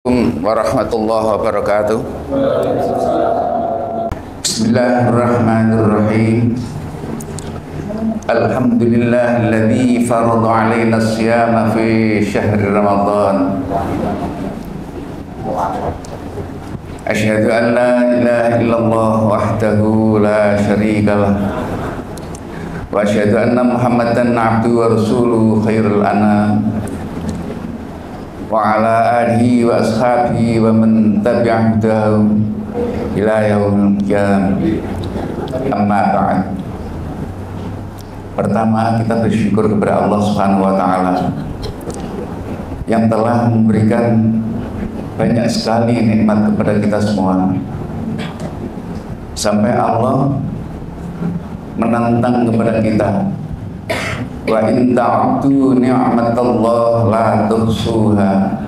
Assalamualaikum warahmatullahi wabarakatuh. Bismillahirrahmanirrahim. Alhamdulillahilladzi farada 'alaina as-siyama fi syahri Ramadan. Asyhadu an la ilaha illallah wahdahu la syarikalah. Wa asyhadu anna Muhammadan 'abduhu wa rasuluhu khairul anam. Wa ala alihi wa ashabihi wa man tabi'ahum ila yaumil qiyamah. Amma ba'd. Pertama, kita bersyukur kepada Allah Subhanahu wa taala yang telah memberikan banyak sekali nikmat kepada kita semua. Sampai Allah menantang kepada kita, wa in ta'uddu ni'matallah la tuhsuha.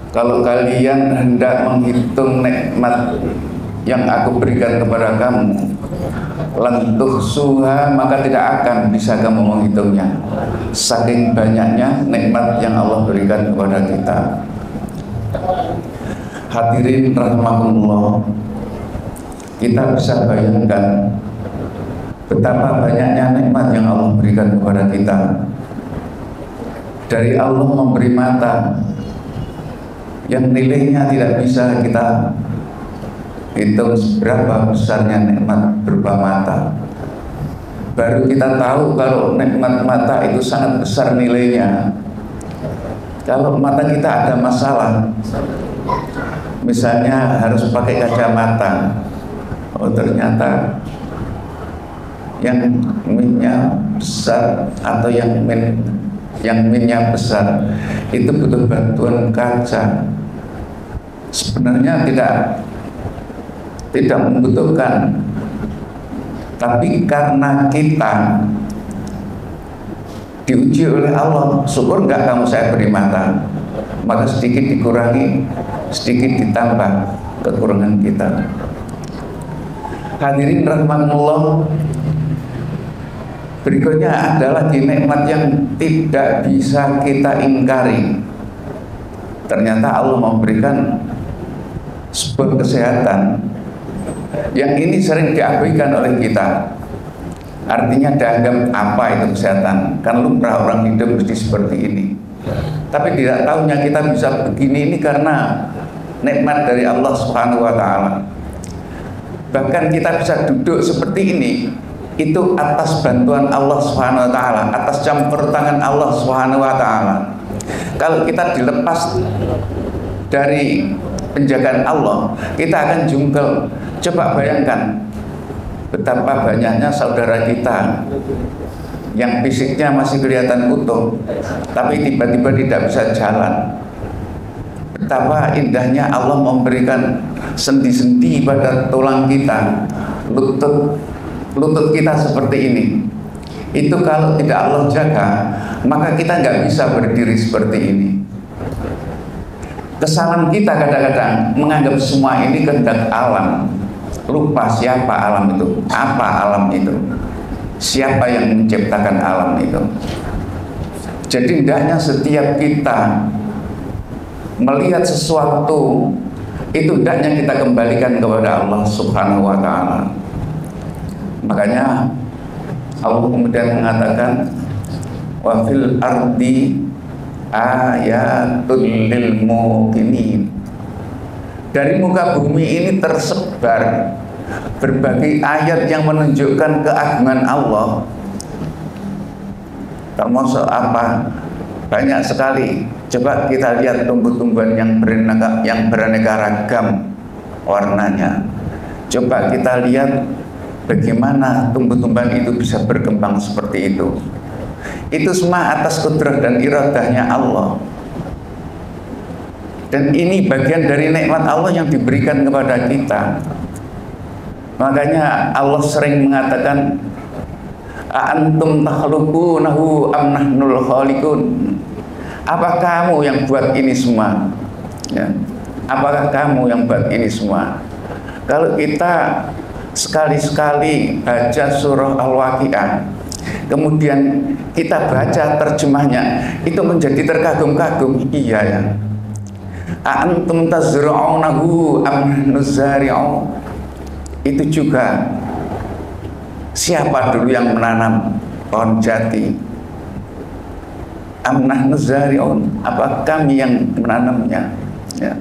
Kalau kalian hendak menghitung nikmat yang aku berikan kepada kamu, lan tuhsuha, maka tidak akan bisa kamu menghitungnya. Saking banyaknya nikmat yang Allah berikan kepada kita. Hadirin rahimakumullah, kita bisa bayangkan betapa banyaknya nikmat yang Allah berikan kepada kita. Dari Allah memberi mata yang nilainya tidak bisa kita hitung seberapa besarnya nikmat berupa mata. Baru kita tahu kalau nikmat mata itu sangat besar nilainya kalau mata kita ada masalah. Misalnya harus pakai kacamata, oh ternyata yang minnya besar atau yang minnya besar itu butuh bantuan kaca. Sebenarnya tidak membutuhkan, tapi karena kita diuji oleh Allah, syukur nggak kamu saya beri mata, maka sedikit dikurangi, sedikit ditambah kekurangan kita. Hadirin rahimakumullah, berikutnya adalah nikmat yang tidak bisa kita ingkari. Ternyata Allah memberikan sebuah kesehatan yang ini sering diabaikan oleh kita. Artinya dianggap apa itu kesehatan, kan lumrah orang hidup mesti seperti ini. Tapi tidak tahunya kita bisa begini ini karena nikmat dari Allah Subhanahu wa taala. Bahkan kita bisa duduk seperti ini itu atas bantuan Allah Subhanahu wa taala, atas campur tangan Allah Subhanahu wa taala. Kalau kita dilepas dari penjagaan Allah, kita akan jungkel. Coba bayangkan betapa banyaknya saudara kita yang fisiknya masih kelihatan utuh, tapi tiba-tiba tidak bisa jalan. Betapa indahnya Allah memberikan sendi-sendi pada tulang kita, lutut kita seperti ini. Itu kalau tidak Allah jaga, maka kita nggak bisa berdiri seperti ini. Kesalahan kita kadang-kadang menganggap semua ini kehendak alam, lupa siapa alam itu, apa alam itu, siapa yang menciptakan alam itu. Jadi hendaknya setiap kita melihat sesuatu itu hendaknya kita kembalikan kepada Allah Subhanahu wa taala. Makanya Allah kemudian mengatakan, wa fil ardi ayatul lil muqinin. Dari muka bumi ini tersebar berbagai ayat yang menunjukkan keagungan Allah. Termasuk apa? Banyak sekali. Coba kita lihat tumbuh-tumbuhan yang beraneka ragam warnanya. Coba kita lihat bagaimana tumbuh-tumbuhan itu bisa berkembang seperti itu. Itu semua atas kudrah dan iradahnya Allah. Dan ini bagian dari nikmat Allah yang diberikan kepada kita. Makanya Allah sering mengatakan, "A'antum takhluqunahu am nahnul khaliqun?" Apa kamu yang buat ini semua? Ya. Apakah kamu yang buat ini semua? Kalau kita sekali-sekali baca surah Al-Waqi'ah, kemudian kita baca terjemahnya, itu menjadi terkagum-kagum. Iya ya, Antum tazra'unahu am nuzari'u. Itu juga siapa dulu yang menanam pohon jati? Am nuzari'un, apa kami yang menanamnya? Ya.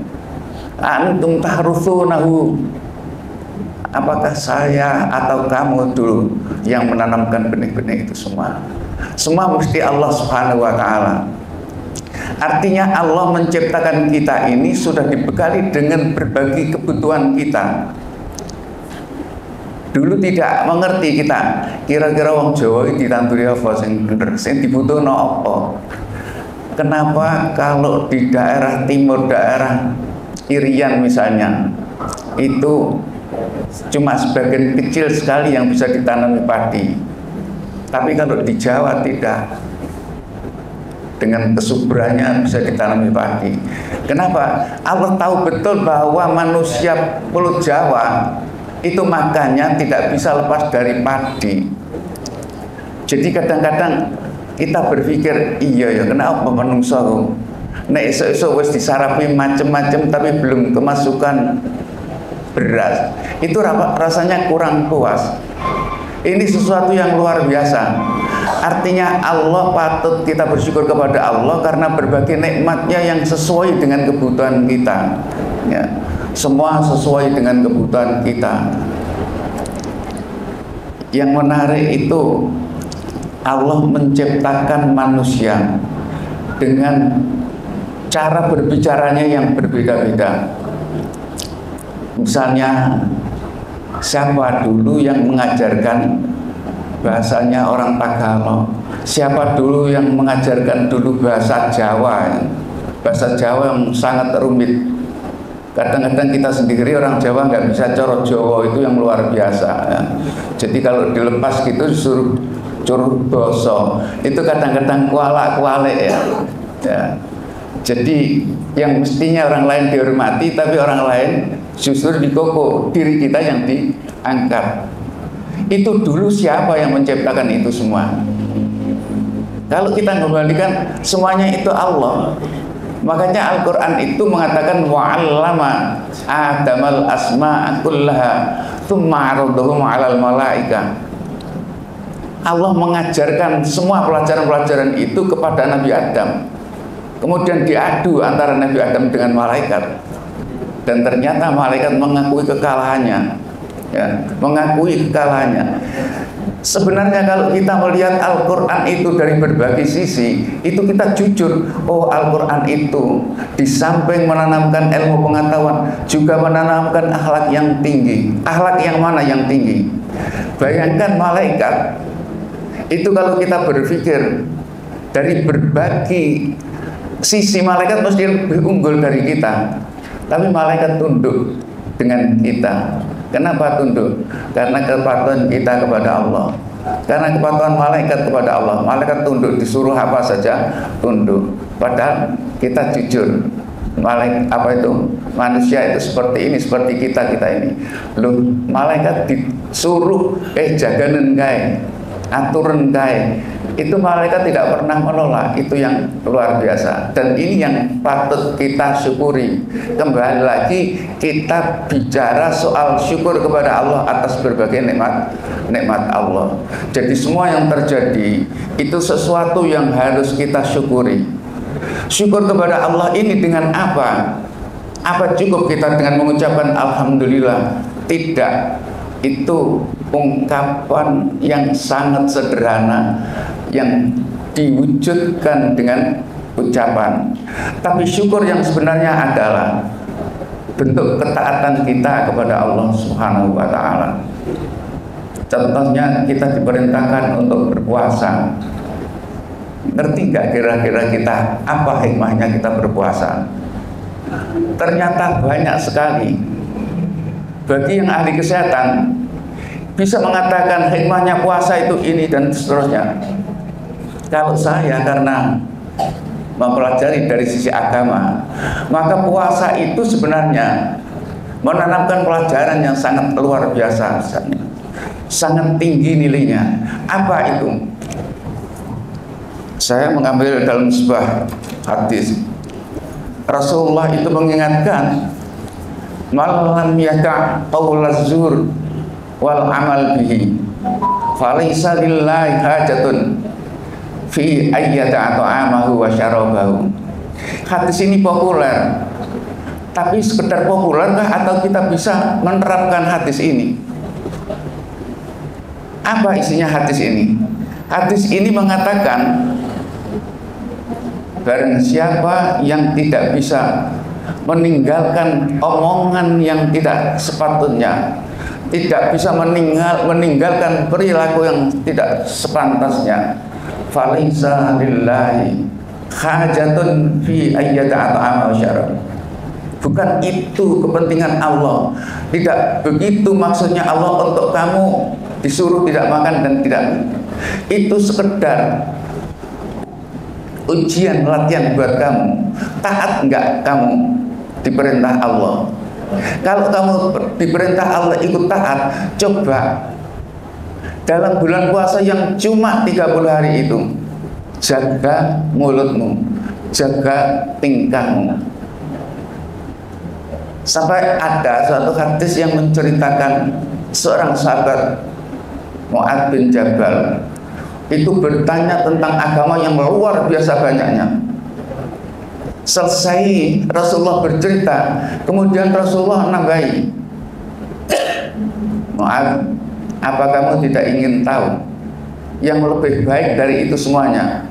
Antum tahrusunahu, apakah saya atau kamu dulu yang menanamkan benih-benih itu semua? Semua mesti Allah Subhanahu wa ta'ala. Artinya Allah menciptakan kita ini sudah dibekali dengan berbagai kebutuhan kita. Dulu tidak mengerti kita, kira-kira wong Jawa iki ditanduri apa sing bener, sing dibutuhno apa. Kenapa kalau di daerah timur, daerah Irian misalnya, itu cuma sebagian kecil sekali yang bisa ditanami padi. Tapi kalau di Jawa tidak, dengan kesuburannya bisa ditanami padi. Kenapa? Allah tahu betul bahwa manusia Pulau Jawa itu makannya tidak bisa lepas dari padi. Jadi kadang-kadang kita berpikir, iya ya kenapa menungso nek esuk-esuk wis disarapi macem-macem tapi belum kemasukan beras, itu rasanya kurang puas. Ini sesuatu yang luar biasa. Artinya Allah patut kita bersyukur kepada Allah karena berbagai nikmatnya yang sesuai dengan kebutuhan kita, ya. Semua sesuai dengan kebutuhan kita. Yang menarik itu Allah menciptakan manusia dengan cara berbicaranya yang berbeda-beda. Misalnya, siapa dulu yang mengajarkan bahasanya orang Tagalog? Siapa dulu yang mengajarkan dulu bahasa Jawa? Bahasa Jawa yang sangat rumit. Kadang-kadang kita sendiri orang Jawa nggak bisa coro Jawa, itu yang luar biasa, ya. Jadi kalau dilepas gitu suruh curuh boso, itu kadang-kadang kuala-kuale, ya. Ya. Jadi yang mestinya orang lain dihormati, tapi orang lain justru dikoko, diri kita yang diangkat. Itu dulu siapa yang menciptakan itu semua? Kalau kita kembalikan semuanya itu Allah. Makanya Al-Quran itu mengatakan wa'allama Adamal asma'a kullaha thumma 'aradahum 'alal malaika. Allah mengajarkan semua pelajaran-pelajaran itu kepada Nabi Adam. Kemudian diadu antara Nabi Adam dengan malaikat. Dan ternyata malaikat mengakui kekalahannya, ya, mengakui kekalahannya. Sebenarnya kalau kita melihat Al-Quran itu dari berbagai sisi, itu kita jujur, oh Al-Quran itu di samping menanamkan ilmu pengetahuan, juga menanamkan akhlak yang tinggi. Akhlak yang mana yang tinggi? Bayangkan malaikat, itu kalau kita berpikir dari berbagai sisi, malaikat mesti lebih unggul dari kita. Tapi malaikat tunduk dengan kita. Kenapa tunduk? Karena kepatuhan kita kepada Allah. Karena kepatuhan malaikat kepada Allah. Malaikat tunduk, disuruh apa saja tunduk. Padahal kita jujur, manusia itu seperti ini, seperti kita ini. Loh, malaikat disuruh jaganen kae, aturan kae. Itu malaikat tidak pernah menolak. Itu yang luar biasa. Dan ini yang patut kita syukuri. Kembali lagi kita bicara soal syukur kepada Allah atas berbagai nikmat Allah. Jadi semua yang terjadi itu sesuatu yang harus kita syukuri. Syukur kepada Allah ini dengan apa? Apa cukup kita dengan mengucapkan alhamdulillah? Tidak. Itu ungkapan yang sangat sederhana yang diwujudkan dengan ucapan. Tapi syukur yang sebenarnya adalah bentuk ketaatan kita kepada Allah Subhanahu wa ta'ala. Contohnya kita diperintahkan untuk berpuasa. Ngerti nggak kira-kira kita apa hikmahnya kita berpuasa? Ternyata banyak sekali. Bagi yang ahli kesehatan bisa mengatakan hikmahnya puasa itu ini dan seterusnya. Kalau saya karena mempelajari dari sisi agama, maka puasa itu sebenarnya menanamkan pelajaran yang sangat luar biasa, sangat tinggi nilainya. Apa itu? Saya mengambil dalam sebuah hadis. Rasulullah itu mengingatkan, malam yada' qaulaz zur wal amal bihi falaysa lillahi hajatun fi ayyata ta'amahu wa syarabahu. Hadis ini populer, tapi sekedar populerkah atau kita bisa menerapkan hadis ini? Apa isinya hadis ini? Hadis ini mengatakan, barang siapa yang tidak bisa meninggalkan omongan yang tidak sepatutnya, tidak bisa meninggalkan perilaku yang tidak sepantasnya, falaysa lillahi hajatun fi ayyata ta'ama wa syarab. Bukan itu kepentingan Allah. Tidak begitu maksudnya Allah untuk kamu disuruh tidak makan dan tidak minum. Itu sekedar ujian latihan buat kamu. Taat enggak kamu diperintah Allah? Kalau kamu diperintah Allah ikut taat, coba dalam bulan puasa yang cuma 30 hari itu, jaga mulutmu, jaga tingkahmu. Sampai ada suatu hadis yang menceritakan seorang sahabat Mu'adz bin Jabal itu bertanya tentang agama yang luar biasa banyaknya. Selesai Rasulullah bercerita, kemudian Rasulullah nambahi, Mu'adz, apa kamu tidak ingin tahu yang lebih baik dari itu semuanya?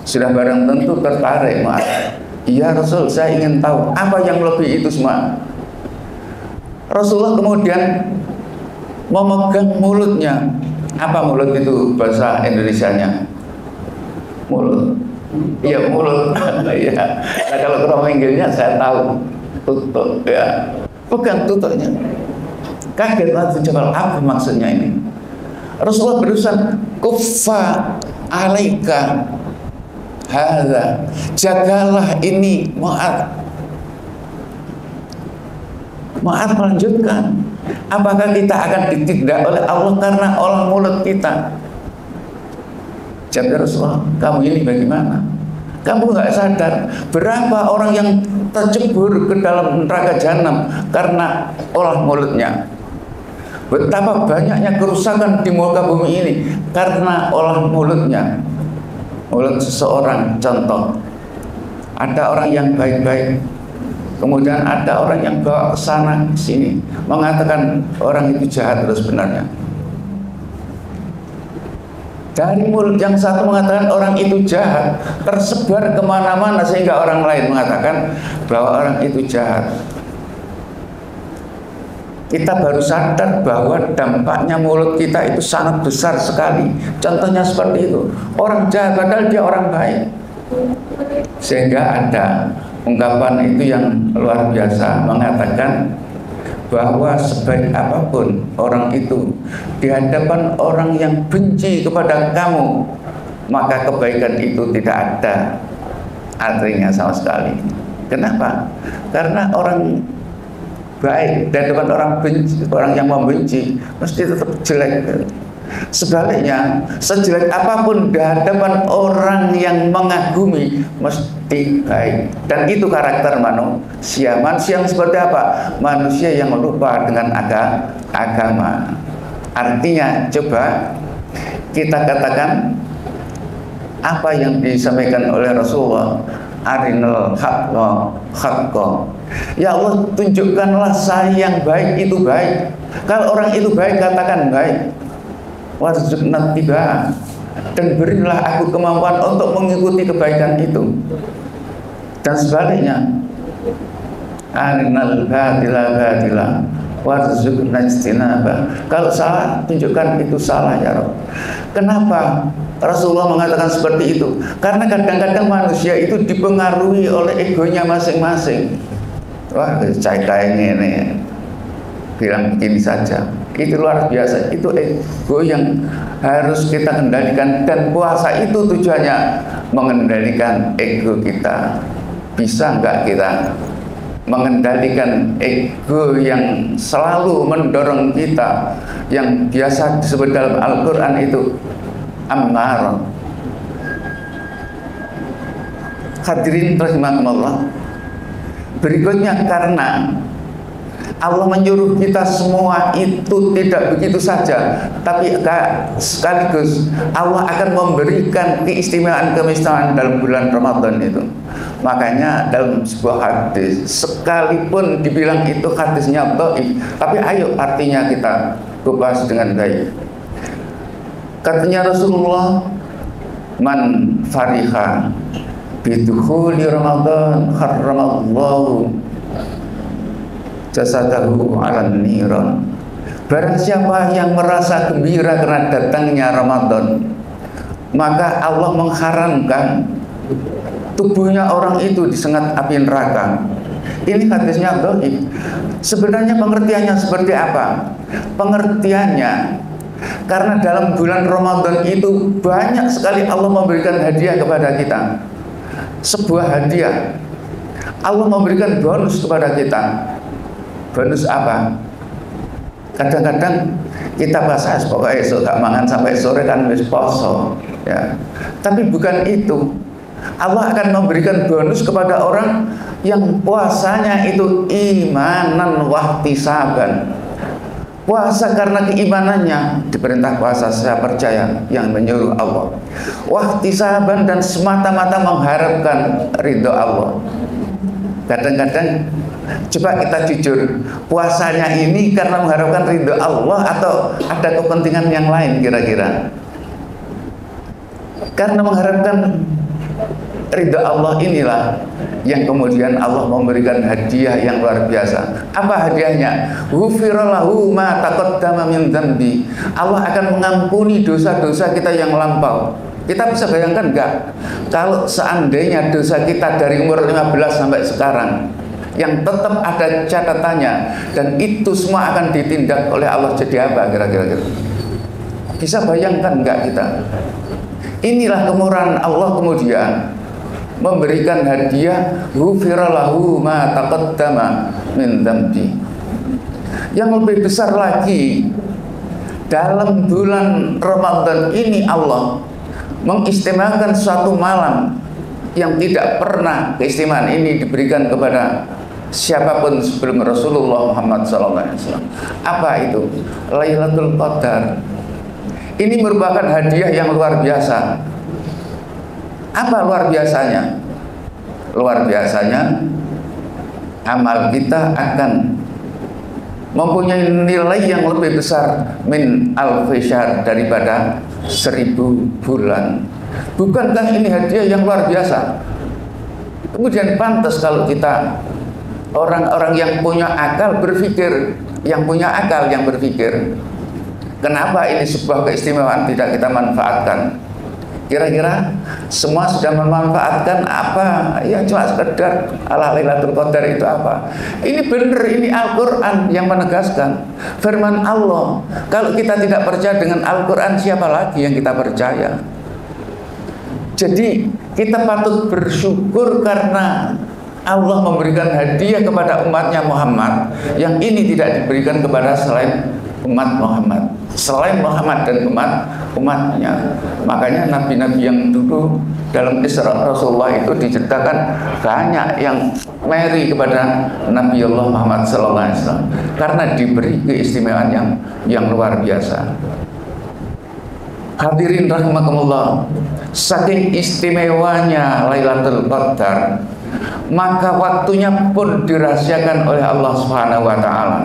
Sudah barang tentu tertarik Mu'adz. Iya Rasul, saya ingin tahu apa yang lebih itu semua. Rasulullah kemudian memegang mulutnya. Apa mulut itu bahasa Indonesianya? Mulut. Iya mulut. Iya. Nah, kalau krominggilnya saya tahu. Tutuk ya. Pegang tutuknya. Kaget Mu'adz bin Jabal, apa maksudnya ini? Rasulullah berusaha, kuffa alaika hadza, jagalah ini Mu'adz. Mu'adz melanjutkan, apakah kita akan ditindak oleh Allah karena olah mulut kita? Jawab Rasulullah, kamu ini bagaimana? Kamu nggak sadar berapa orang yang tercebur ke dalam neraka jahanam karena olah mulutnya? Betapa banyaknya kerusakan di muka bumi ini karena olah mulutnya. Mulut seseorang, contoh, ada orang yang baik-baik, kemudian ada orang yang bawa ke sana sini mengatakan orang itu jahat terus sebenarnya. Dari mulut yang satu mengatakan orang itu jahat, tersebar kemana-mana sehingga orang lain mengatakan bahwa orang itu jahat. Kita baru sadar bahwa dampaknya mulut kita itu sangat besar sekali. Contohnya seperti itu, orang jahat padahal dia orang baik. Sehingga ada ungkapan itu yang luar biasa mengatakan bahwa sebaik apapun orang itu di hadapan orang yang benci kepada kamu, maka kebaikan itu tidak ada artinya sama sekali. Kenapa? Karena orang baik di hadapan orang benci, orang yang membenci mesti tetap jelek. Sebaliknya, sejelek apapun di hadapan orang yang mengagumi mesti baik. Dan itu karakter manusia. Manusia yang seperti apa? Manusia yang lupa dengan agama. Artinya, coba kita katakan apa yang disampaikan oleh Rasulullah, arinal haqqa. Ya Allah, tunjukkanlah saya yang baik itu baik. Kalau orang itu baik, katakan baik. Warzuqna tiba, dan berilah aku kemampuan untuk mengikuti kebaikan itu. Dan sebaliknya, arinal batila warzuqna ijtinaba. Kalau salah, tunjukkan itu salah ya Rabb. Kenapa Rasulullah mengatakan seperti itu? Karena kadang-kadang manusia itu dipengaruhi oleh egonya masing-masing. Wah, saya kayak ini bilang begini saja. Itu luar biasa. Itu ego yang harus kita kendalikan. Dan puasa itu tujuannya mengendalikan ego kita. Bisa nggak kita mengendalikan ego yang selalu mendorong kita, yang biasa disebut dalam Al-Quran itu ammar. Hadirin rahimakumullah, Berikutnya, karena Allah menyuruh kita semua itu tidak begitu saja, tapi sekaligus Allah akan memberikan keistimewaan dalam bulan Ramadan itu. Makanya dalam sebuah hadis, sekalipun dibilang itu hadisnya dhaif, tapi ayo artinya kita kupas dengan baik. Katanya Rasulullah, man fariha bidukhuli Ramadan harramallahu jasadahu 'alan niran. Barang siapa yang merasa gembira karena datangnya Ramadan, maka Allah mengharamkan tubuhnya orang itu disengat api neraka. Ini hadisnya dhaif. Sebenarnya pengertiannya seperti apa? Pengertiannya, karena dalam bulan Ramadan itu banyak sekali Allah memberikan hadiah kepada kita. Sebuah hadiah, Allah memberikan bonus kepada kita. Bonus apa? Kadang-kadang kita bahas pokoknya esok gak mangan sampai sore kan wis poso, ya. Tapi bukan itu. Allah akan memberikan bonus kepada orang yang puasanya itu imanan wahtisaban. Puasa karena keimanannya, diperintah puasa saya percaya yang menyuruh Allah. Wahtisaban dan semata-mata mengharapkan ridho Allah. Kadang-kadang coba kita jujur, puasanya ini karena mengharapkan ridho Allah atau ada kepentingan yang lain kira-kira? Karena mengharapkan ridho Allah inilah yang kemudian Allah memberikan hadiah yang luar biasa. Apa hadiahnya? Ghufira lahu ma taqaddama min dzambi. Allah akan mengampuni dosa-dosa kita yang lampau. Kita bisa bayangkan enggak? Kalau seandainya dosa kita dari umur 15 sampai sekarang yang tetap ada catatannya dan itu semua akan ditindak oleh Allah, jadi apa kira-kira? Bisa bayangkan enggak kita? Inilah kemurahan Allah kemudian memberikan hadiah ghufira lahu ma taqaddama min dzambi. Yang lebih besar lagi, dalam bulan Ramadan ini Allah mengistimewakan suatu malam yang tidak pernah keistimewaan ini diberikan kepada siapapun sebelum Rasulullah Muhammad SAW. Apa itu? Lailatul Qadar. Ini merupakan hadiah yang luar biasa. Apa luar biasanya? Luar biasanya amal kita akan mempunyai nilai yang lebih besar min alfi syahr, daripada 1000 bulan. Bukankah ini hadiah yang luar biasa? Kemudian pantas kalau kita orang-orang yang punya akal berpikir, yang berpikir, kenapa ini sebuah keistimewaan tidak kita manfaatkan? Kira-kira semua sudah memanfaatkan apa? Ya cuma sekedar ala Lailatul Qadar itu apa? Ini benar, ini Al-Quran yang menegaskan firman Allah. Kalau kita tidak percaya dengan Al-Quran, siapa lagi yang kita percaya? Jadi kita patut bersyukur karena Allah memberikan hadiah kepada umatnya Muhammad yang ini tidak diberikan kepada selain umat Muhammad, selain Muhammad dan umatnya. Makanya nabi-nabi yang dulu dalam Isra Rasulullah itu diceritakan banyak yang meri kepada Nabi Allah Muhammad SAW karena diberi keistimewaan yang luar biasa. Hadirin rahimakumullah, saking istimewanya Lailatul Qadar, maka waktunya pun dirahasiakan oleh Allah Subhanahu wa taala.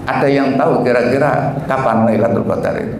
Ada yang tahu kira-kira kapan Lailatul Qadar itu?